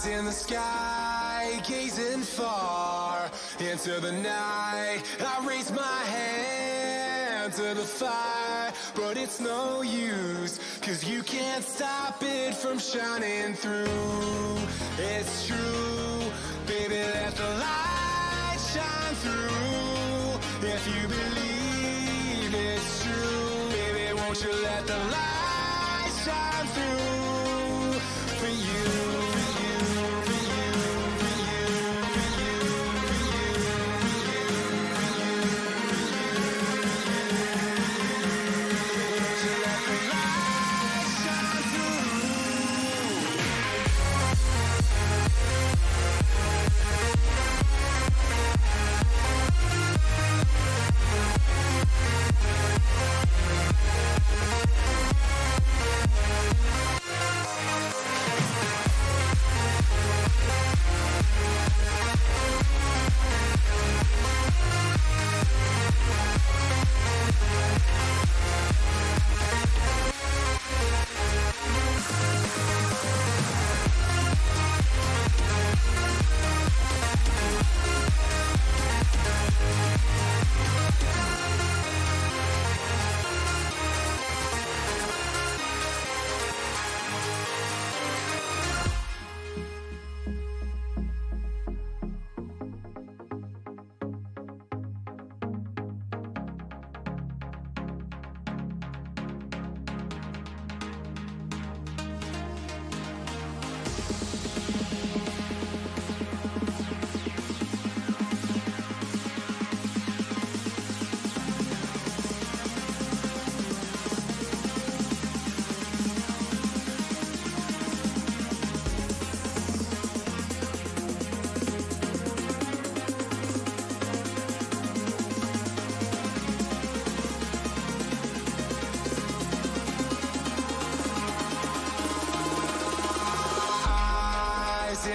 In the sky, gazing far into the night, I raise my hand to the fire, but it's no use, 'cause you can't stop it from shining through. It's true, baby, let the light shine through. If you believe it's true, baby, won't you let the light shine through for you.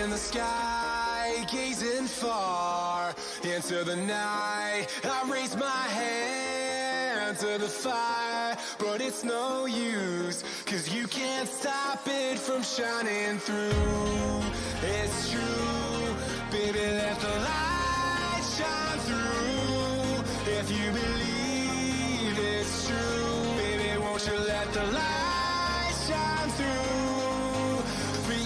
In the sky, gazing far into the night, I raise my hand to the fire, but it's no use, 'cause you can't stop it from shining through. It's true, baby, let the light shine through. If you believe it's true, baby, won't you let the light shine through for you.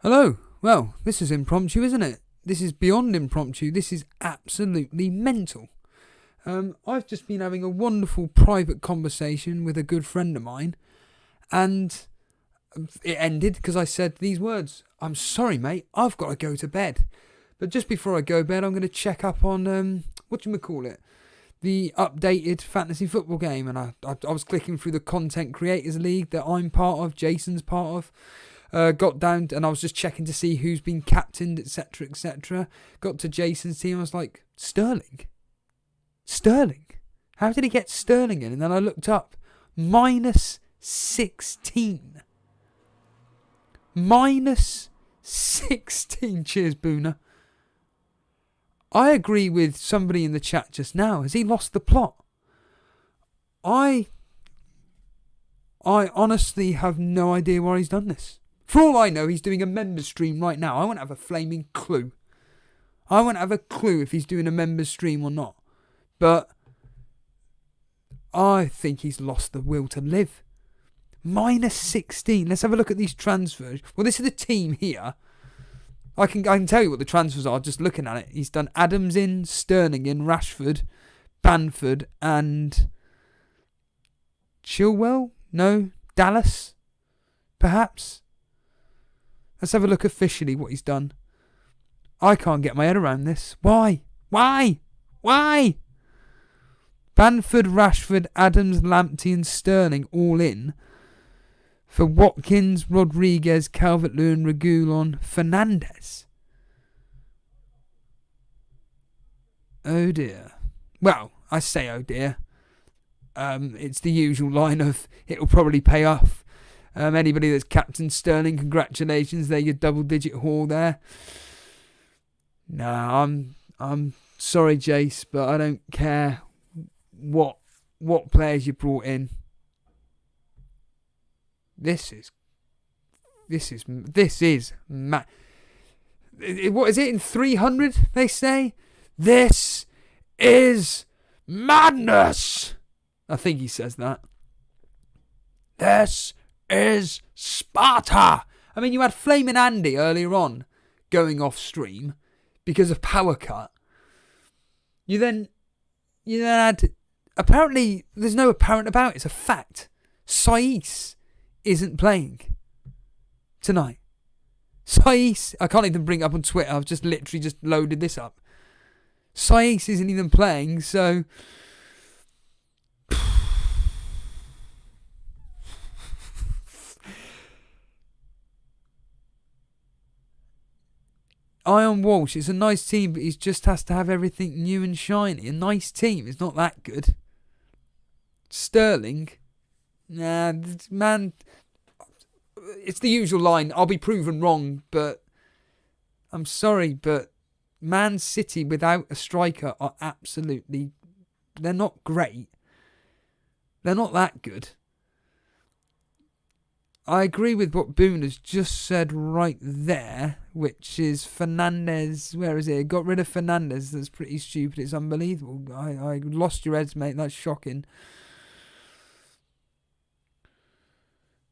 Hello. Well, this is impromptu, isn't it? This is beyond impromptu. This is absolutely mental. I've just been having a wonderful private conversation with a good friend of mine, and it ended because I said these words. I'm sorry, mate. I've got to go to bed. But just before I go to bed, I'm going to check up on, the updated fantasy football game. And I was clicking through the Content Creators League that I'm part of, Jason's part of. Got down and I was just checking to see who's been captained, etc, etc. Got to Jason's team, I was like, Sterling? How did he get Sterling in? And then I looked up. -16. -16. Cheers, Booner. I agree with somebody in the chat just now. Has he lost the plot? I honestly have no idea why he's done this. For all I know, he's doing a members stream right now. I won't have a flaming clue. I won't have a clue if he's doing a members stream or not. But I think he's lost the will to live. -16. Let's have a look at these transfers. Well, this is the team here. I can tell you what the transfers are just looking at it. He's done Adams in, Sterling in, Rashford, Bamford, and Chilwell? No, Dallas? Perhaps? Let's have a look officially what he's done. I can't get my head around this. Why? Bamford, Rashford, Adams, Lamptey and Sterling all in for Watkins, Rodriguez, Calvert-Lewin, Reguilon, Fernandes. Oh dear. Well, I say oh dear. It's the usual line of it'll probably pay off. Anybody that's Captain Sterling, congratulations. They're your double-digit haul there. Nah, I'm sorry, Jace, but I don't care what players you brought in. This is what is it in 300? They say this is madness. I think he says that. This is Sparta. I mean, you had Flaming Andy earlier on going off stream because of power cut. You then had, apparently there's no apparent about it. It's a fact. Saiss isn't playing tonight. Saiss, I can't even bring it up on Twitter. I've just literally just loaded this up. Saiss isn't even playing, so Ion Walsh, it's a nice team, but he just has to have everything new and shiny. A nice team is not that good. Sterling, nah, man, it's the usual line. I'll be proven wrong, but I'm sorry, but Man City without a striker are absolutely, they're not great. They're not that good. I agree with what Boone has just said right there, which is Fernandes. Where is it? Got rid of Fernandes. That's pretty stupid. It's unbelievable. I lost your heads, mate. That's shocking.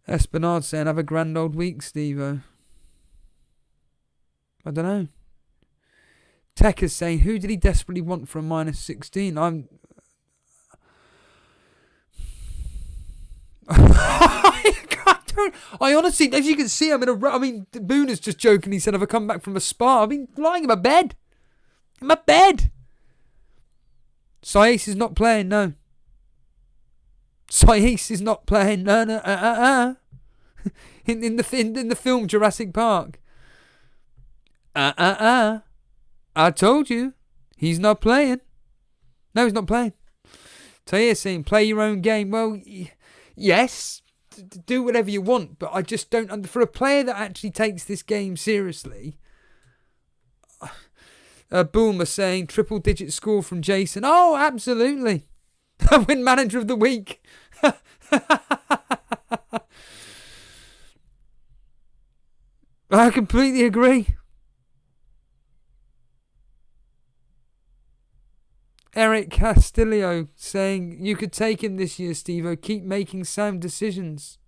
Espinard saying, have a grand old week, Steve-O. I don't know. Tech is saying, who did he desperately want for a -16? I honestly, as you can see, Boone is just joking. He said, have I come back from a spa? I've been lying in my bed. In my bed. Saiss is not playing, no. Saiss is not playing, no. In the film Jurassic Park. I told you. He's not playing. No, he's not playing. Thier saying, play your own game. Well, yes. Do whatever you want, but I just don't. For a player that actually takes this game seriously, Boomer saying triple-digit score from Jason. Oh, absolutely! I win Manager of the Week. I completely agree. Eric Castillo saying, you could take him this year, Steve-O. Keep making sound decisions.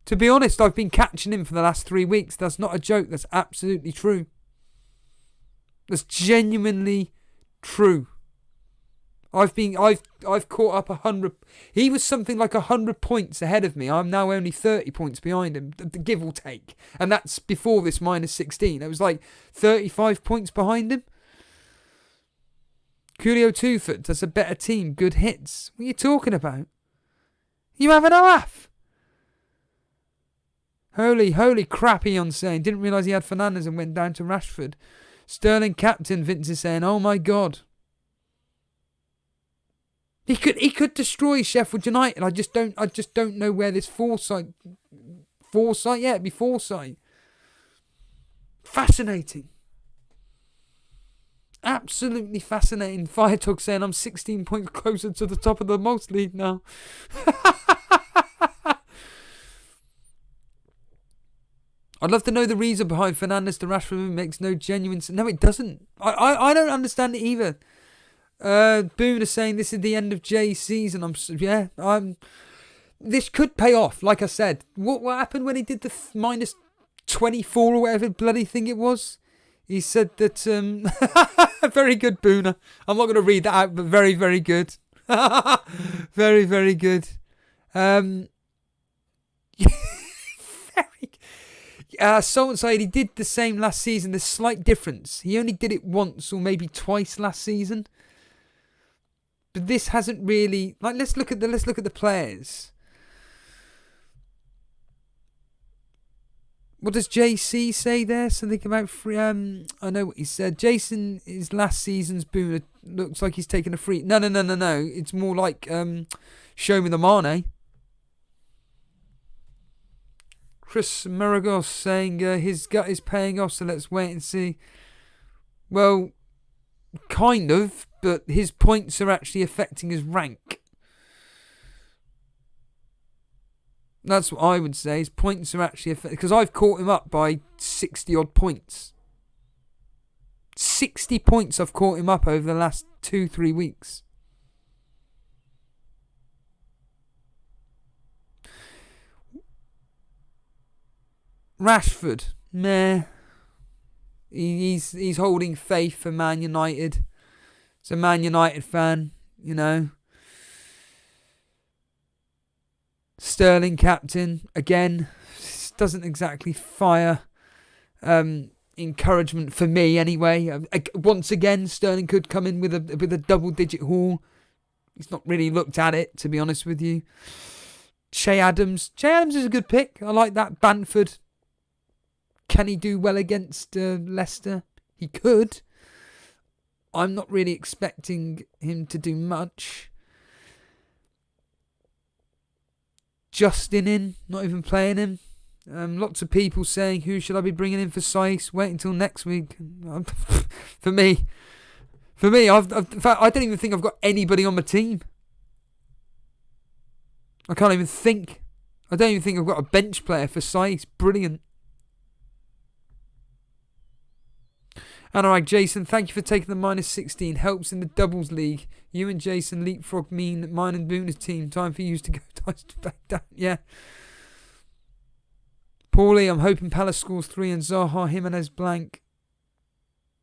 To be honest, I've been catching him for the last 3 weeks. That's not a joke. That's absolutely true. That's genuinely true. I've caught up 100. He was something like 100 points ahead of me. I'm now only 30 points behind him, give or take. And that's before this -16. It was like 35 points behind him. Coolio 2-foot, that's a better team. Good hits. What are you talking about? You having a laugh? Holy crap, Eon's saying. Didn't realise he had Fernandes and went down to Rashford. Sterling captain, Vince is saying, oh my God. He could destroy Sheffield United. I just don't know where this foresight. Yeah, it'd be foresight. Fascinating. Absolutely fascinating. Firetog saying I'm 16 points closer to the top of the most league now. I'd love to know the reason behind Fernandes to Rashford move. Makes no genuine sense. No, it doesn't. I don't understand it either. Boone is saying this is the end of Jay's season. This could pay off. Like I said, what happened when he did the minus 24 or whatever bloody thing it was? He said that very good, Booner. I'm not going to read that out, but very, very good. Very, very good. Very. Someone said he did the same last season. There's slight difference. He only did it once or maybe twice last season. But this hasn't really, like, let's look at the players. What does JC say there? Something about free. I know what he said. Jason, his last season's Booner looks like he's taken a free. No. It's more like show me the Mane. Chris Maragos saying his gut is paying off, so let's wait and see. Well, kind of, but his points are actually affecting his rank. That's what I would say. His points are actually affecting, because I've caught him up by 60 odd points. 60 points I've caught him up over the last 2-3 weeks. Rashford, meh. He's holding faith for Man United. He's a Man United fan, you know. Sterling captain, again, doesn't exactly fire encouragement for me anyway. Once again, Sterling could come in with a double-digit haul. He's not really looked at it, to be honest with you. Che Adams is a good pick. I like that. Bamford. Can he do well against Leicester? He could. I'm not really expecting him to do much. Justin in, not even playing him. Lots of people saying, who should I be bringing in for Saiss? Wait until next week. For me, in fact, I don't even think I've got anybody on my team. I can't even think. I don't even think I've got a bench player for Saiss. Brilliant. And alright, Jason, thank you for taking the minus 16. Helps in the doubles league. You and Jason leapfrog mean mine and Booner's team. Time for you to go back down. Yeah. Paulie, I'm hoping Palace scores 3 and Zaha Jimenez blank.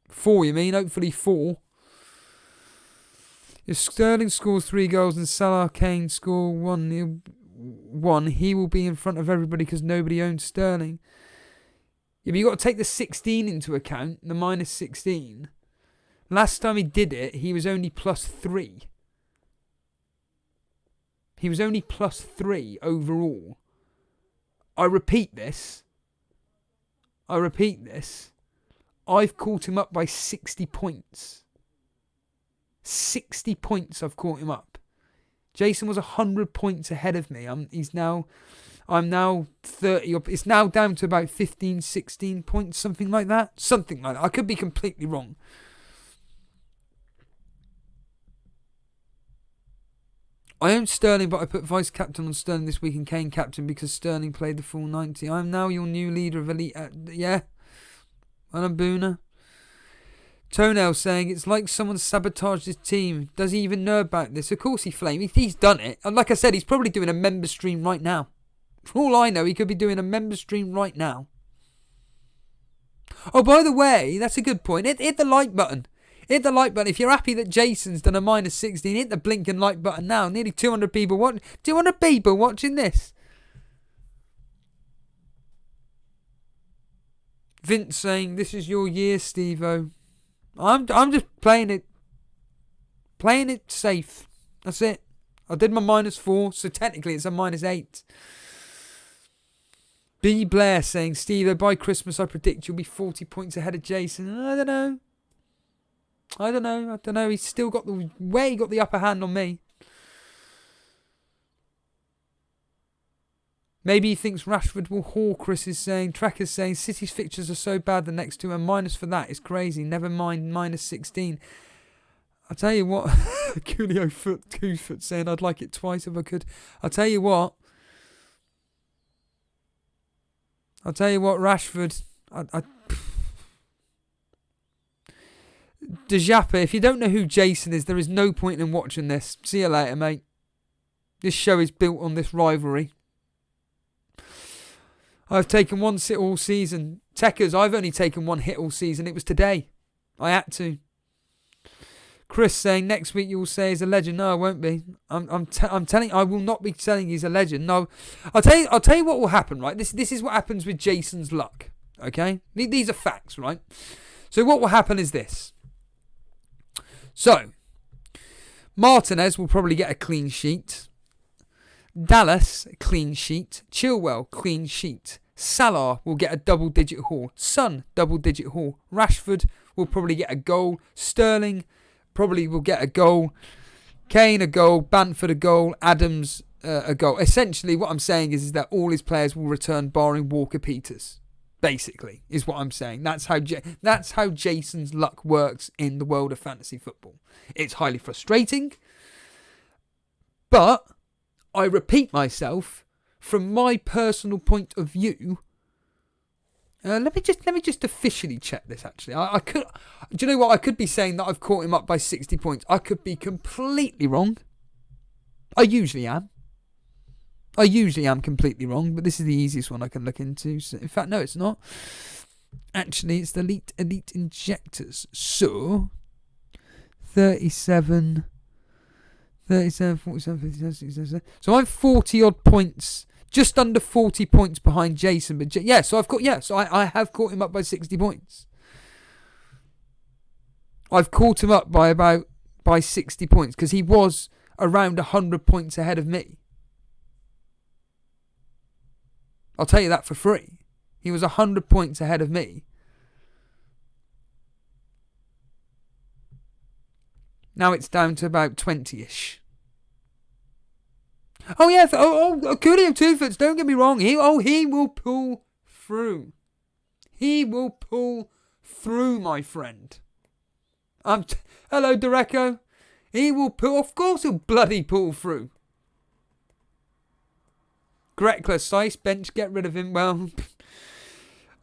4, you mean? Hopefully 4. If Sterling scores 3 goals and Salah Kane score 1, he will be in front of everybody because nobody owns Sterling. Yeah, but you've got to take the 16 into account, the minus 16. Last time he did it, he was only plus 3. He was only plus 3 overall. I repeat this. I've caught him up by 60 points. 60 points I've caught him up. Jason was 100 points ahead of me. I'm now 30 up. It's now down to about 15, 16 points, something like that. I could be completely wrong. I own Sterling, but I put vice captain on Sterling this week and Kane captain because Sterling played the full 90. I am now your new leader of Elite. Yeah. And I'm Booner. Toenail saying it's like someone sabotaged his team. Does he even know about this? Of course he flamed. He's done it. And like I said, he's probably doing a member stream right now. For all I know, he could be doing a member stream right now. Oh, by the way, that's a good point. Hit the like button. Hit the like button. If you're happy that Jason's done a minus 16, hit the blinking like button now. Nearly 200 people watching. 200 people watching this. Vince saying, this is your year, Steve-O. I'm just playing it safe. That's it. I did my minus 4, so technically it's a minus 8. B. Blair saying, Steve, by Christmas I predict you'll be 40 points ahead of Jason. I don't know. He's still got the upper hand on me. Maybe he thinks Rashford will haul. Chris is saying. Trekker's saying City's fixtures are so bad the next two, and minus for that is crazy. Never mind minus 16. I'll tell you what. Coolio Foot saying I'd like it twice if I could. I'll tell you what, Rashford. Dejapa, if you don't know who Jason is, there is no point in watching this. See you later, mate. This show is built on this rivalry. I've taken one sit all season. Techers, I've only taken one hit all season. It was today. I had to. Chris saying next week you will say he's a legend. No, I won't be. I'm telling. I will not be telling he's a legend. No, I'll tell you what will happen. Right. This is what happens with Jason's luck. Okay. These are facts. Right. So what will happen is this. So Martinez will probably get a clean sheet. Dallas, clean sheet. Chilwell, clean sheet. Salah will get a double-digit haul. Son, double-digit haul. Rashford will probably get a goal. Sterling probably will get a goal. Kane a goal. Bamford a goal. Adams a goal. Essentially, what I'm saying is that all his players will return, barring Walker-Peters. Basically, is what I'm saying. That's how Jason's luck works in the world of fantasy football. It's highly frustrating, but I repeat myself, from my personal point of view. Let me just officially check this. Actually, I could. Do you know what? I could be saying that I've caught him up by 60 points. I could be completely wrong. I usually am. Completely wrong, but this is the easiest one I can look into. So, in fact, no, it's not. Actually, it's the Elite Injectors. So, 37, 47, 57, 67. So I'm 40 odd points, just under 40 points behind Jason. But I have caught him up by 60 points. I've caught him up by 60 points because he was around 100 points ahead of me. I'll tell you that for free. He was 100 points ahead of me. Now it's down to about 20-ish. Oh, yeah. Coolio Two-Foots, don't get me wrong. He will pull through. He will pull through, my friend. Hello, Dereco. He will pull. Of course he'll bloody pull through. Grekler, Sice, bench, get rid of him. Well,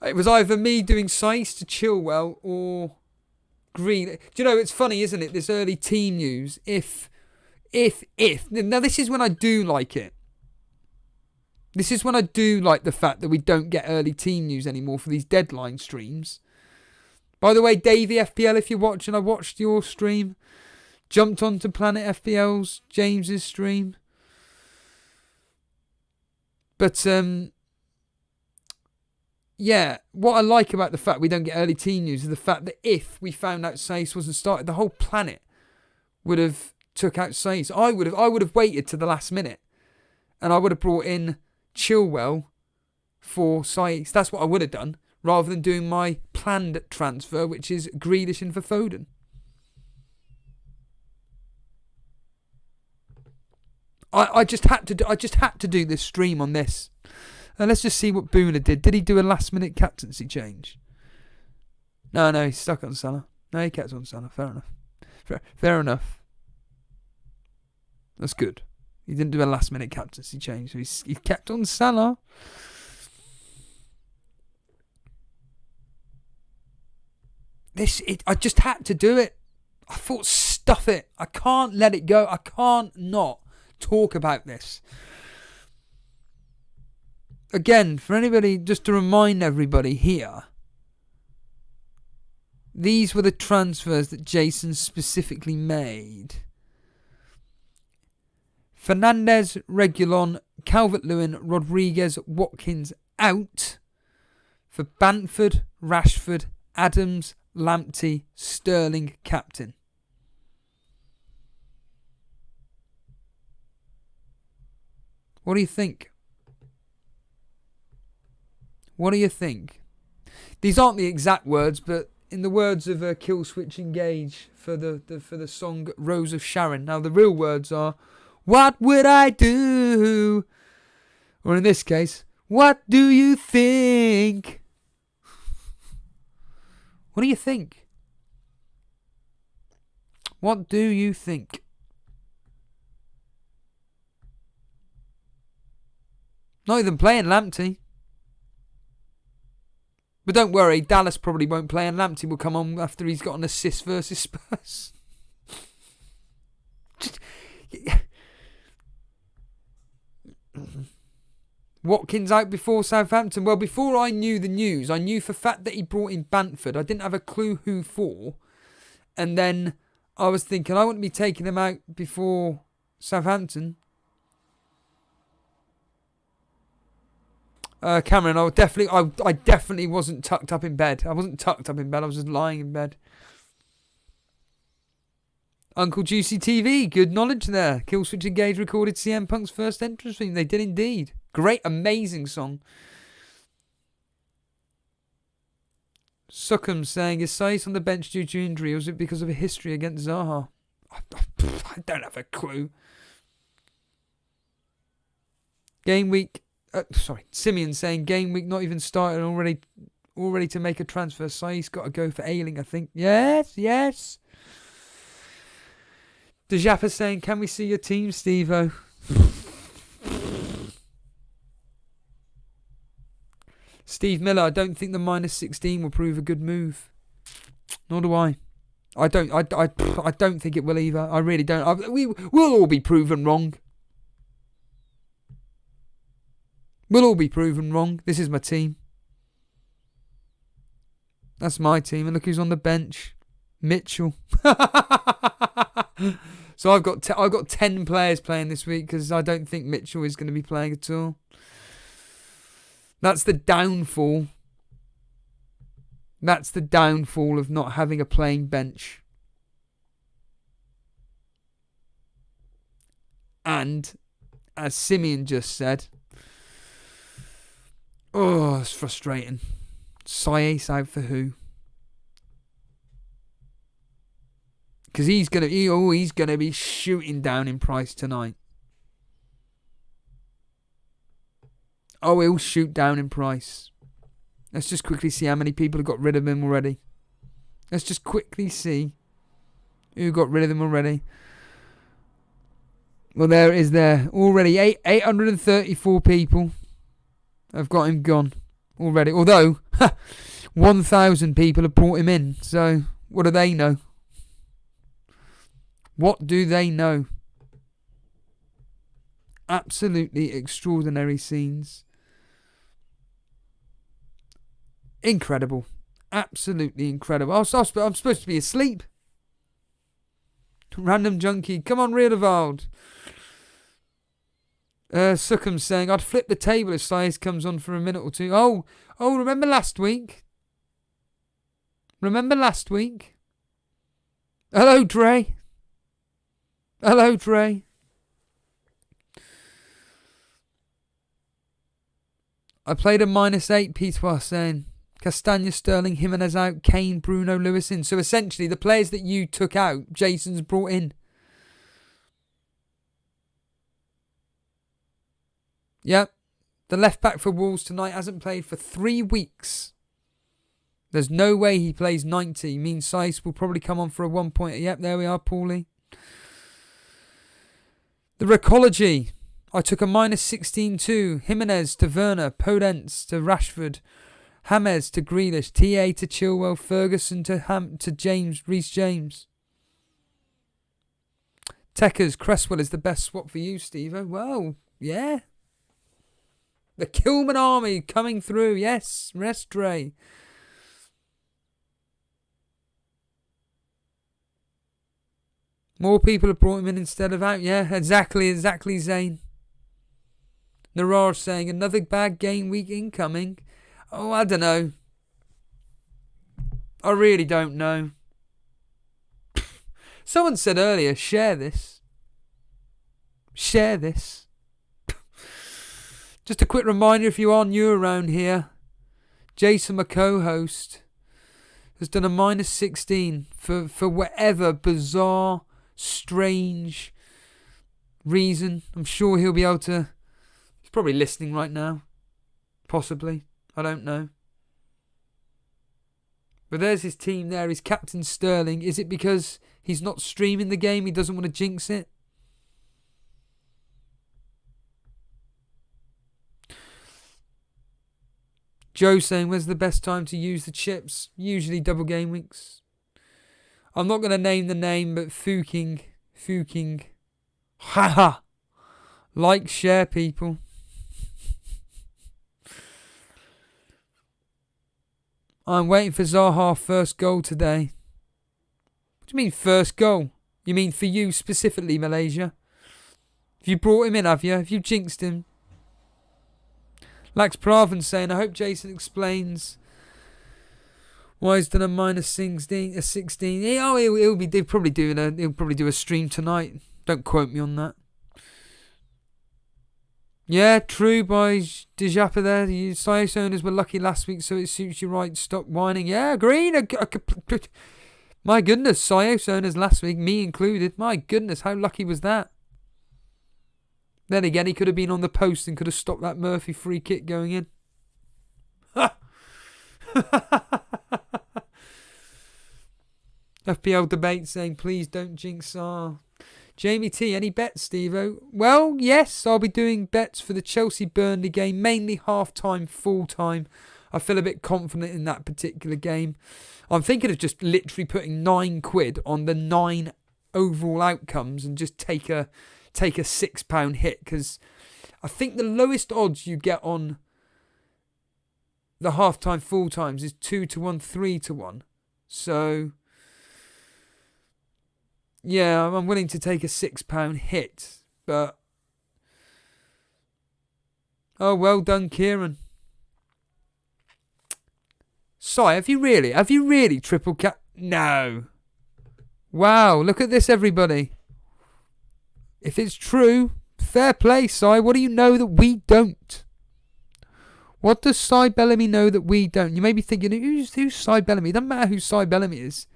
it was either me doing Sice to Chilwell or Green. Do you know, it's funny, isn't it? This early team news. If. Now, this is when I do like it. This is when I do like the fact that we don't get early team news anymore for these deadline streams. By the way, Davey FPL, if you're watching, I watched your stream. Jumped onto Planet FPL's James's stream. But, yeah, what I like about the fact we don't get early team news is the fact that if we found out Sace wasn't started, the whole planet would have took out Sace. I would have waited to the last minute, and I would have brought in Chilwell for Sace. That's what I would have done, rather than doing my planned transfer, which is Grealish in for Foden. I just had to do this stream on this. And let's just see what Boona did. Did he do a last minute captaincy change? No, he's stuck on Salah. No, he kept on Salah. Fair enough. Fair enough. That's good. He didn't do a last minute captaincy change, so he kept on Salah. I just had to do it. I thought, stuff it. I can't let it go. I can't not talk about this. Again, for anybody, just to remind everybody here, these were the transfers that Jason specifically made. Fernandez, Reguilon, Calvert-Lewin, Rodriguez, Watkins out for Bamford, Rashford, Adams, Lamptey, Sterling, captain. What do you think? What do you think? These aren't the exact words, but in the words of Kill Switch Engage for the song Rose of Sharon. Now the real words are, what would I do Or in this case, what do you think? What do you think? What do you think? Not even playing Lamptey. But don't worry, Dallas probably won't play and Lamptey will come on after he's got an assist versus Spurs. Watkins out before Southampton. Well, before I knew the news, I knew for fact that he brought in Bamford. I didn't have a clue who for. And then I was thinking, I wouldn't be taking him out before Southampton. Cameron, I definitely wasn't tucked up in bed. I wasn't tucked up in bed. I was just lying in bed. Uncle Juicy TV, good knowledge there. Killswitch Engage recorded CM Punk's first entrance theme. They did indeed. Great, amazing song. Succum saying, is Saiz on the bench due to injury or is it because of a history against Zaha? I don't have a clue. Game week. Simeon saying game week not even started already to make a transfer. Saiz got to go for Ailing, I think. Yes. Dejapa saying, can we see your team, Steve-O? Steve Miller, I don't think the -16 will prove a good move. Nor do I. I don't think it will either. I really don't. We'll all be proven wrong. We'll all be proven wrong. This is my team. That's my team. And look who's on the bench. Mitchell. So I've got 10 players playing this week because I don't think Mitchell is going to be playing at all. That's the downfall. That's the downfall of not having a playing bench. And, as Simeon just said, oh, it's frustrating. Saiz out for who? Because he's gonna be shooting down in price tonight. Oh, he'll shoot down in price. Let's just quickly see how many people have got rid of him already. Let's just quickly see who got rid of him already. Well, there it is there. Already 834 people have got him gone already. Although, 1,000 people have brought him in. So, what do they know? What do they know? Absolutely extraordinary scenes. Incredible. Absolutely incredible. I'm supposed to be asleep. Random junkie. Come on, Rivalry. Succum saying, I'd flip the table if Saiz comes on for a minute or two. Oh, remember last week? Hello, Dre. I played a -8, Peter saying. Castagna, Sterling, Jimenez out, Kane, Bruno, Lewis in. So essentially, the players that you took out, Jason's brought in. Yep. The left back for Wolves tonight hasn't played for 3 weeks. There's no way he plays 90. Means Saiz will probably come on for a 1 point. Yep, there we are, Paulie. The Recology. I took a -16 to Jimenez to Werner, Podence to Rashford, James to Grealish, TA to Chilwell, Ferguson to James, Reece James. Techers, Cresswell is the best swap for you, Steve. Well, yeah. The Kilman army coming through. Yes, Restre. More people have brought him in instead of out. Yeah, exactly, Zane. Naraj saying, another bad game week incoming. Oh, I don't know. I really don't know. Someone said earlier, share this. Just a quick reminder, if you are new around here, Jason, my co-host, has done a -16 for whatever bizarre, strange reason. I'm sure he'll be able to probably listening right now. Possibly. I don't know. But there's his team there. He's Captain Sterling. Is it because he's not streaming the game? He doesn't want to jinx it? Joe saying, where's the best time to use the chips? Usually double game weeks. I'm not going to name the name, but Fuking. Haha. Like, share, people. I'm waiting for Zaha first goal today. What do you mean first goal? You mean for you specifically, Malaysia? Have you brought him in, have you? Have you jinxed him? Lax Pravan saying, I hope Jason explains why he's done a minus 16. He'll probably do a stream tonight. Don't quote me on that. Yeah, true, boys. Dijapa there. The Sios owners were lucky last week, so it suits you right. Stop whining. Yeah, agreed. My goodness, Sios owners last week, me included. My goodness, how lucky was that? Then again, he could have been on the post and could have stopped that Murphy free kick going in. FPL debate saying, please don't jinx our... Jamie T, any bets, Steve-O? Well, yes, I'll be doing bets for the Chelsea-Burnley game, mainly half-time, full-time. I feel a bit confident in that particular game. I'm thinking of just literally putting £9 on the 9 overall outcomes and just take a £6 hit, because I think the lowest odds you get on the half-time, full-times is 2-1, 3-1. So... yeah, I'm willing to take a £6 hit, but... oh, well done, Kieran. Sai, have you really triple cap... no. Wow, look at this, everybody. If it's true, fair play, Sai. What do you know that we don't? What does Sai Bellamy know that we don't? You may be thinking, who's Sai Bellamy? It doesn't matter who Sai Bellamy is.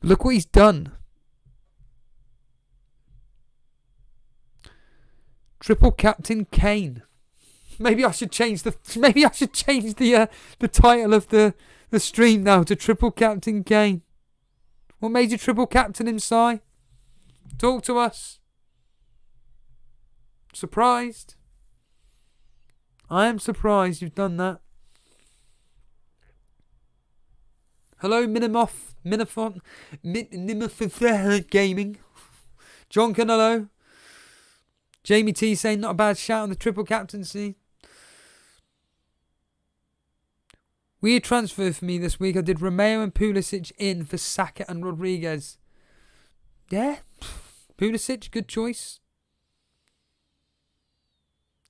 Look what he's done. Triple Captain Kane. Maybe I should change the title of the stream now to Triple Captain Kane. What made you triple captain him, Si? Talk to us. Surprised? I am surprised you've done that. Hello, Minimoff Gaming. John Canelo. Jamie T saying not a bad shout on the triple captaincy. Weird transfer for me this week. I did Romeo and Pulisic in for Saka and Rodriguez. Yeah, Pulisic, good choice.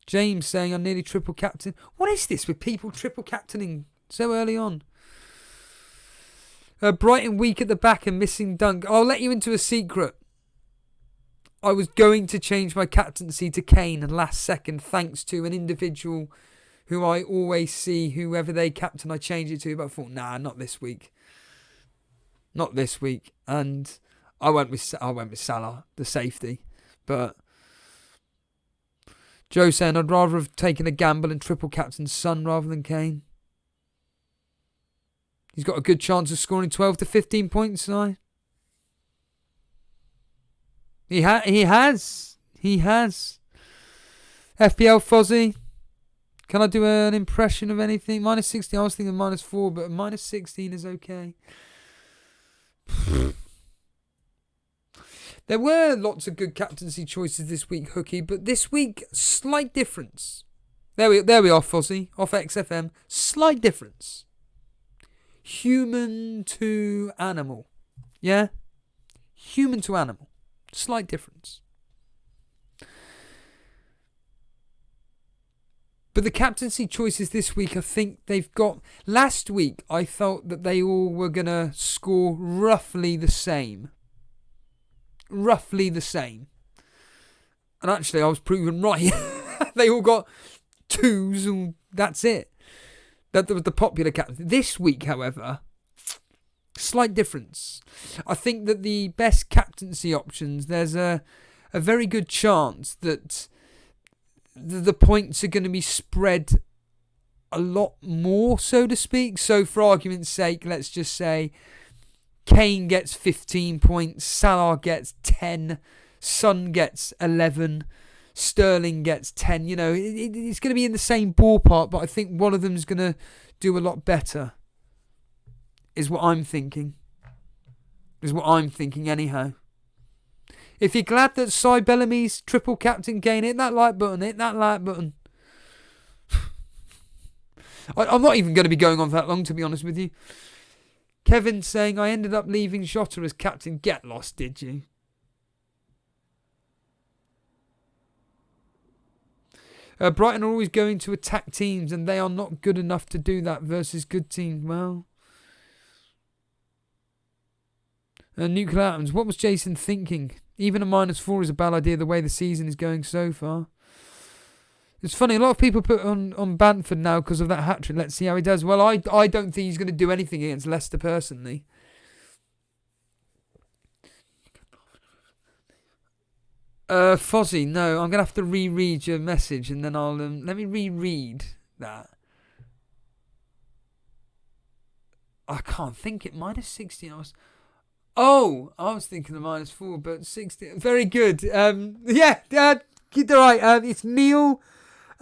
James saying I nearly triple captain. What is this with people triple captaining so early on? Brighton weak at the back and missing Dunk. I'll let you into a secret. I was going to change my captaincy to Kane last second, thanks to an individual who I always see, whoever they captain, I change it to. But I thought, nah, not this week. Not this week. And I went with Salah, the safety. But Joe saying I'd rather have taken a gamble and triple captain Son rather than Kane. He's got a good chance of scoring 12 to 15 points tonight. He has. FPL Fozzy. Can I do an impression of anything? Minus 16. I was thinking minus 4, but minus 16 is okay. There were lots of good captaincy choices this week, Hooky, but this week, slight difference. There we are, Fozzy. Off XFM. Slight difference. Human to animal. Yeah? Human to animal. Slight difference. But the captaincy choices this week, I think they've got... last week, I felt that they all were going to score roughly the same. Roughly the same. And actually, I was proven right. They all got 2s and that's it. That was the popular captain. This week, however, slight difference. I think that the best captaincy options, there's a very good chance that the points are going to be spread a lot more, so to speak. So for argument's sake, let's just say Kane gets 15 points, Salah gets 10, Son gets 11, Sterling gets 10. You know, it's going to be in the same ballpark, but I think one of them is going to do a lot better, is what I'm thinking. Anyhow. If you're glad that Cy Bellamy's triple captain Kane, hit that like button. I'm not even going to be going on for that long, to be honest with you. Kevin saying, I ended up leaving Jota as captain. Get lost, did you? Brighton are always going to attack teams, and they are not good enough to do that versus good teams. Well, nuclear atoms. What was Jason thinking? Even a -4 is a bad idea the way the season is going so far. It's funny, a lot of people put on Bamford now because of that hat-trick. Let's see how he does. Well, I don't think he's going to do anything against Leicester personally. Fozzie, no, I'm going to have to reread your message and then I'll... let me reread that. I can't think it. -16, I was thinking of -4, but 16. Very good. Yeah, you're right. It's Neil,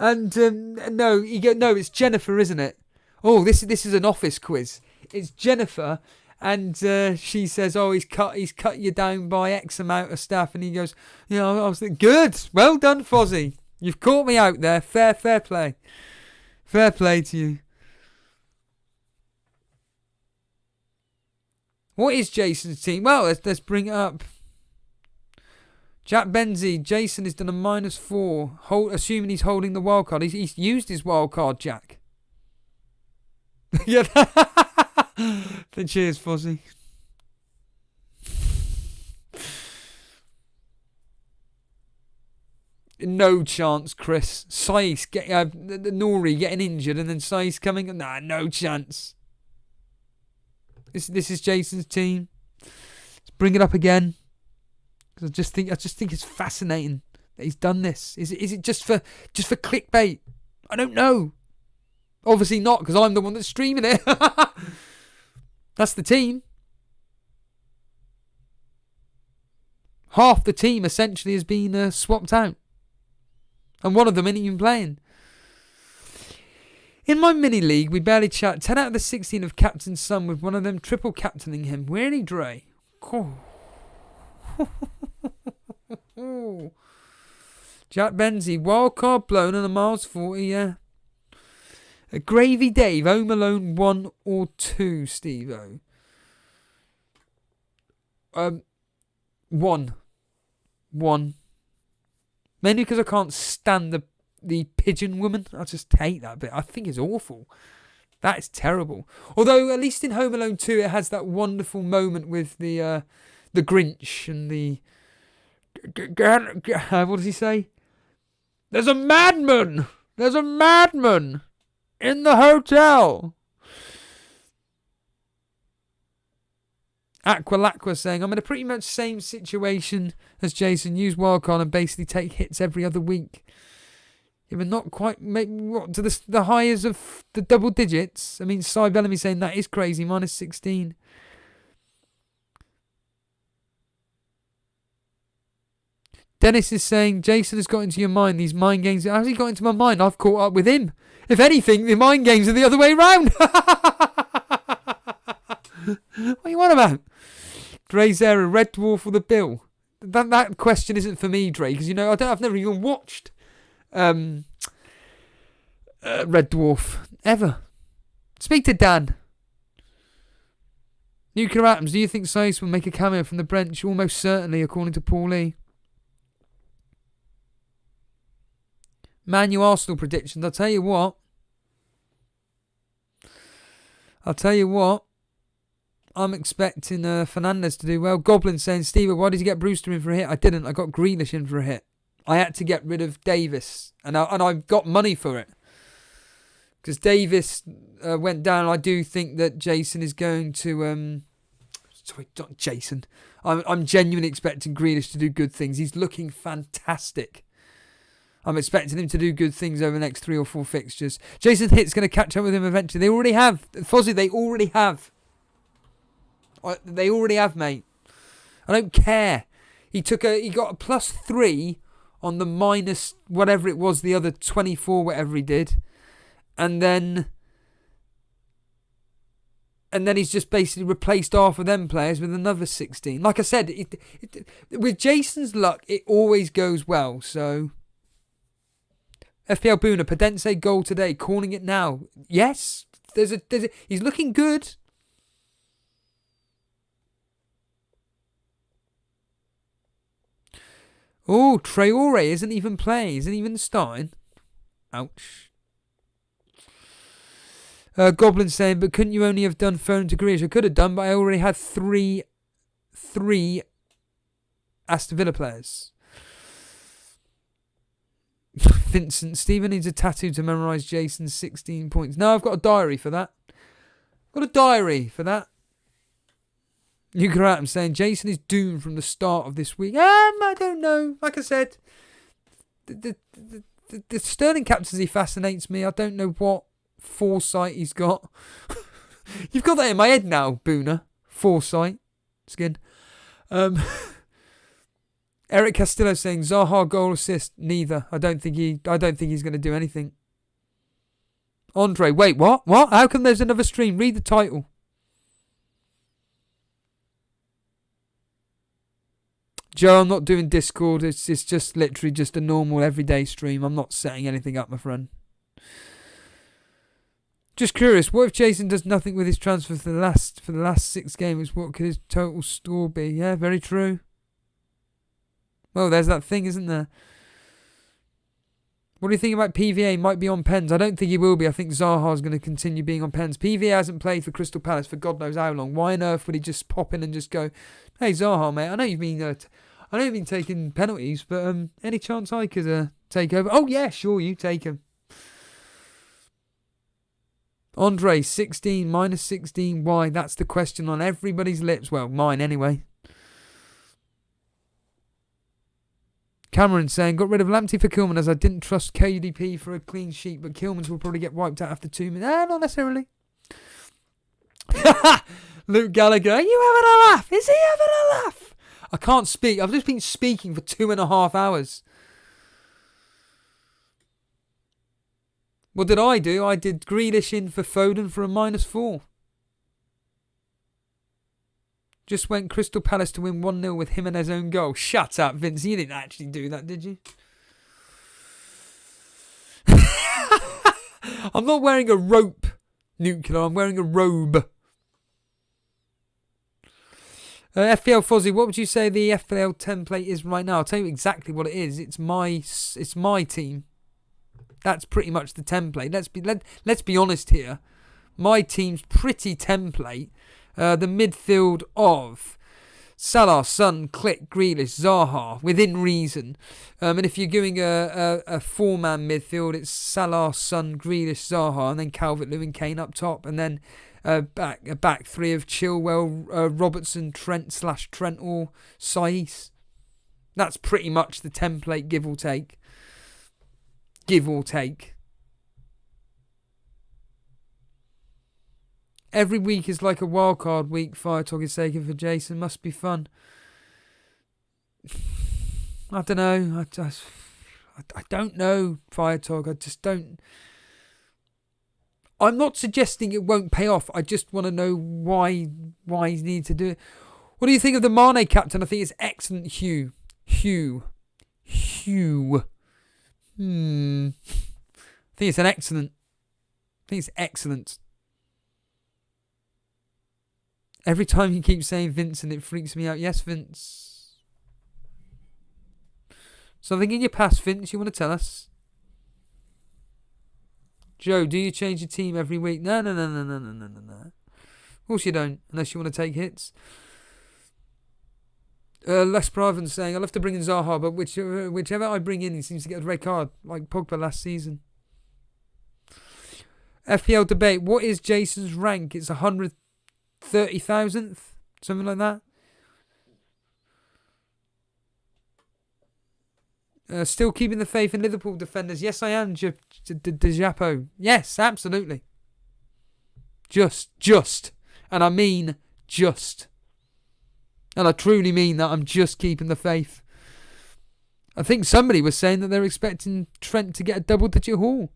and no, it's Jennifer, isn't it? Oh, this is an office quiz. It's Jennifer, and she says, "Oh, he's cut you down by X amount of staff," and he goes, "Yeah, I was thinking, good, well done, Fozzie. You've caught me out there. Fair play to you." What is Jason's team? Well, let's bring it up. Jack Benzie, Jason has done a -4, assuming he's holding the wild card. He's used his wild card, Jack. Yeah. Then cheers, Fozzie. No chance, Chris. Saiss, Nori getting injured and then Saiss coming. Nah, no chance. This is Jason's team. Let's bring it up again. Because I just think it's fascinating that he's done this. Is it just for clickbait? I don't know. Obviously not, because I'm the one that's streaming it. That's the team. Half the team essentially has been swapped out. And one of them ain't even playing. In my mini-league, we barely chat. 10 out of the 16 of Captain's Son, with one of them triple captaining him. Weary Dre. Oh. Jack Benzie, wildcard blown and a -40, yeah. Gravy Dave, Home Alone 1 or 2, Steve-O. 1. Mainly because I can't stand the pigeon woman. I just hate that bit. I think it's awful. That is terrible. Although, at least in Home Alone 2, it has that wonderful moment with the Grinch and the... What does he say? There's a madman! There's a madman in the hotel! Aqualacqua saying, I'm in a pretty much same situation as Jason. Use wildcard and basically take hits every other week. Yeah, but not quite to the highs of the double digits. I mean, Cy Bellamy saying that is crazy. -16. Dennis is saying, Jason has got into your mind. These mind games. How's he got into my mind? I've caught up with him. If anything, the mind games are the other way round. What are you on about? Dre's there, a Red Dwarf with a bill. That question isn't for me, Dre, because I've never even watched Red Dwarf ever. Speak to Dan. Nuclear Atoms, do you think Saiss will make a cameo from the bench? Almost certainly, according to Paul Lee. Man U Arsenal predictions. I'll tell you what. I'm expecting Fernandes to do well. Goblin saying, Steve, why did you get Brewster in for a hit? I didn't. I got Grealish in for a hit. I had to get rid of Davis. And I got money for it. Because Davis went down. I do think that Jason is going to... sorry, not Jason. I'm genuinely expecting Grealish to do good things. He's looking fantastic. I'm expecting him to do good things over the next 3 or 4 fixtures. Jason Hitt's going to catch up with him eventually. They already have. Fozzie, they already have. They already have, mate. I don't care. He got a +3 on the minus whatever it was, the other 24, whatever he did. And then he's just basically replaced half of them players with another 16. Like I said, with Jason's luck, it always goes well. So, FPL Boona, Pedense goal today, calling it now. Yes, he's looking good. Oh, Traore isn't even playing, isn't even starting. Ouch. Goblin saying, but couldn't you only have done phone to Grealish? I could have done, but I already had three Aston Villa players. Vincent, Stephen needs a tattoo to memorise Jason's 16 points. No, I've got a diary for that. You go out and saying Jason is doomed from the start of this week. I don't know. Like I said, the Sterling captaincy fascinates me. I don't know what foresight he's got. You've got that in my head now, Boona. Foresight. Skin. Eric Castillo saying Zaha goal assist. Neither. I don't think he's going to do anything. Andre, wait, what? How come there's another stream? Read the title. Joe, I'm not doing Discord. It's just literally just a normal everyday stream. I'm not setting anything up, my friend. Just curious, what if Jason does nothing with his transfer for the last 6 games? What could his total score be? Yeah, very true. Well, there's that thing, isn't there? What do you think about PVA? Might be on pens. I don't think he will be. I think Zaha's going to continue being on pens. PVA hasn't played for Crystal Palace for God knows how long. Why on earth would he just pop in and just go, hey, Zaha, mate, I know you've been taking penalties, but any chance I could take over? Oh, yeah, sure, you take him. Andre, 16, minus 16, why? That's the question on everybody's lips. Well, mine anyway. Cameron saying, got rid of Lamptey for Kilman as I didn't trust KDP for a clean sheet, but Kilman's will probably get wiped out after 2 minutes. Not necessarily. Luke Gallagher, are you having a laugh? Is he having a laugh? I can't speak. I've just been speaking for 2.5 hours. What did I do? I did Grealish in for Foden for a -4. Just went Crystal Palace to win 1-0 with Jimenez's own goal. Shut up, Vince. You didn't actually do that, did you? I'm not wearing a rope, Nuclear. I'm wearing a robe. FPL Fozzie, what would you say the FPL template is right now? I'll tell you exactly what it is. It's my team. That's pretty much the template. Let's be honest here. My team's pretty template. The midfield of Salah, Son, Click, Grealish, Zaha, within reason. And if you're doing a 4-man midfield, it's Salah, Son, Grealish, Zaha, and then Calvert-Lewin, Kane up top, and then a back 3 of Chilwell, Robertson, Trent or Saiss. That's pretty much the template, give or take. Every week is like a wildcard week. Fire Talk is taken for Jason. Must be fun. I don't know. I don't know, Fire Talk. I just don't. I'm not suggesting it won't pay off. I just want to know why he's needed to do it. What do you think of the Mane captain? I think it's excellent, Hugh. I think it's excellent. Every time you keep saying Vincent, it freaks me out. Yes, Vince. Something in your past, Vince, you want to tell us? Joe, do you change your team every week? No. Of course you don't, unless you want to take hits. Les Praven saying, I'll have to bring in Zaha, but whichever I bring in, he seems to get a red card, like Pogba last season. FPL debate, what is Jason's rank? It's 130,000th? Something like that? Still keeping the faith in Liverpool defenders. Yes, I am, Japo. Yes, absolutely. Just. And I mean just. And I truly mean that. I'm just keeping the faith. I think somebody was saying that they're expecting Trent to get a double-digit haul.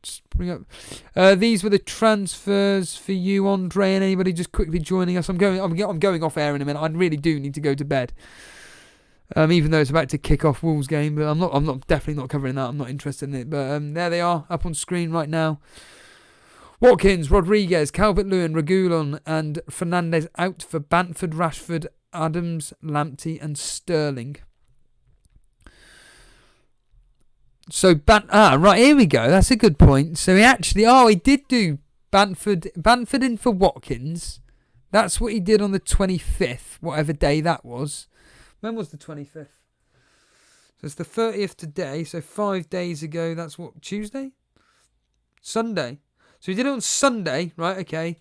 Just bring up. These were the transfers for you, Andre, and anybody just quickly joining us. I'm going off air in a minute. I really do need to go to bed. Even though it's about to kick off Wolves game, but I'm definitely not covering that. I'm not interested in it. But there they are, up on screen right now. Watkins, Rodriguez, Calvert-Lewin, Reguilon, and Fernandes out for Bamford, Rashford, Adams, Lamptey, and Sterling. So right, here we go. That's a good point. So he did do Bamford in for Watkins. That's what he did on the 25th, whatever day that was. When was the 25th? So it's the 30th today, so 5 days ago. That's what, Tuesday? Sunday. So he did it on Sunday, right, okay.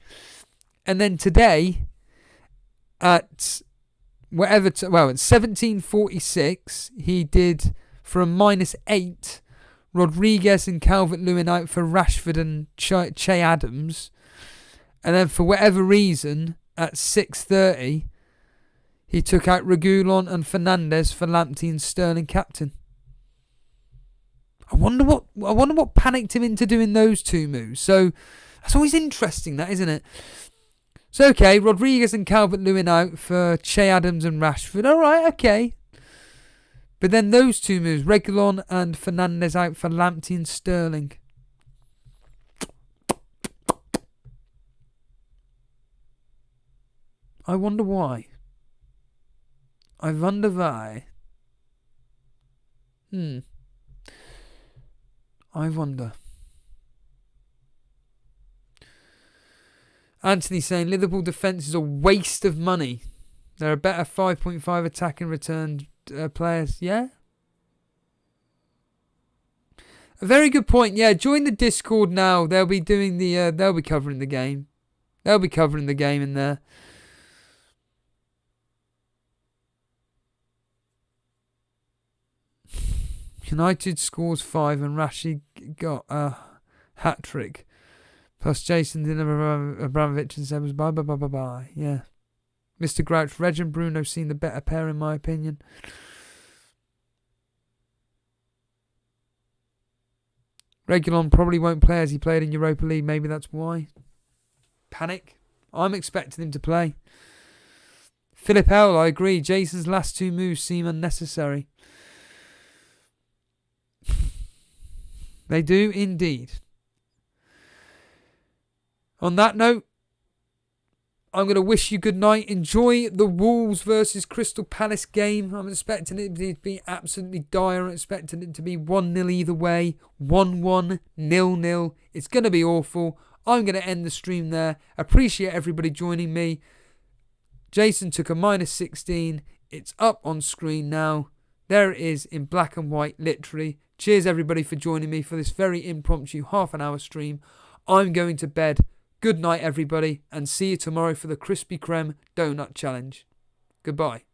And then today, at 17:46, he did for a -8, Rodriguez and Calvert-Lewin out for Rashford and Che Adams. And then for whatever reason, at 6:30, he took out Reguilon and Fernandes for Lamptey and Sterling captain. I wonder what panicked him into doing those two moves. So that's always interesting, that, isn't it? So okay, Rodriguez and Calvert-Lewin out for Che Adams and Rashford. All right, okay. But then those two moves, Reguilon and Fernandes out for Lamptey and Sterling. I wonder why. I wonder why. I wonder. Anthony saying Liverpool defence is a waste of money. There are better 5.5 attacking return players. Yeah? A very good point. Yeah, join the Discord now. They'll be doing they'll be covering the game. They'll be covering the game in there. United scores 5 and Rashid got a hat-trick. Plus Jason Abramovich and said was bye. Yeah. Mr. Grouch, Reg and Bruno seem the better pair in my opinion. Reguilon probably won't play as he played in Europa League. Maybe that's why. Panic. I'm expecting him to play. Philip L, I agree. Jason's last two moves seem unnecessary. They do indeed. On that note, I'm going to wish you good night. Enjoy the Wolves versus Crystal Palace game. I'm expecting it to be absolutely dire. I'm expecting it to be 1-0 either way. 1-1, 0-0. It's going to be awful. I'm going to end the stream there. Appreciate everybody joining me. Jason took a -16. It's up on screen now. There it is in black and white, literally. Cheers everybody for joining me for this very impromptu half-an-hour stream. I'm going to bed. Good night everybody, and see you tomorrow for the Krispy Kreme Donut Challenge. Goodbye.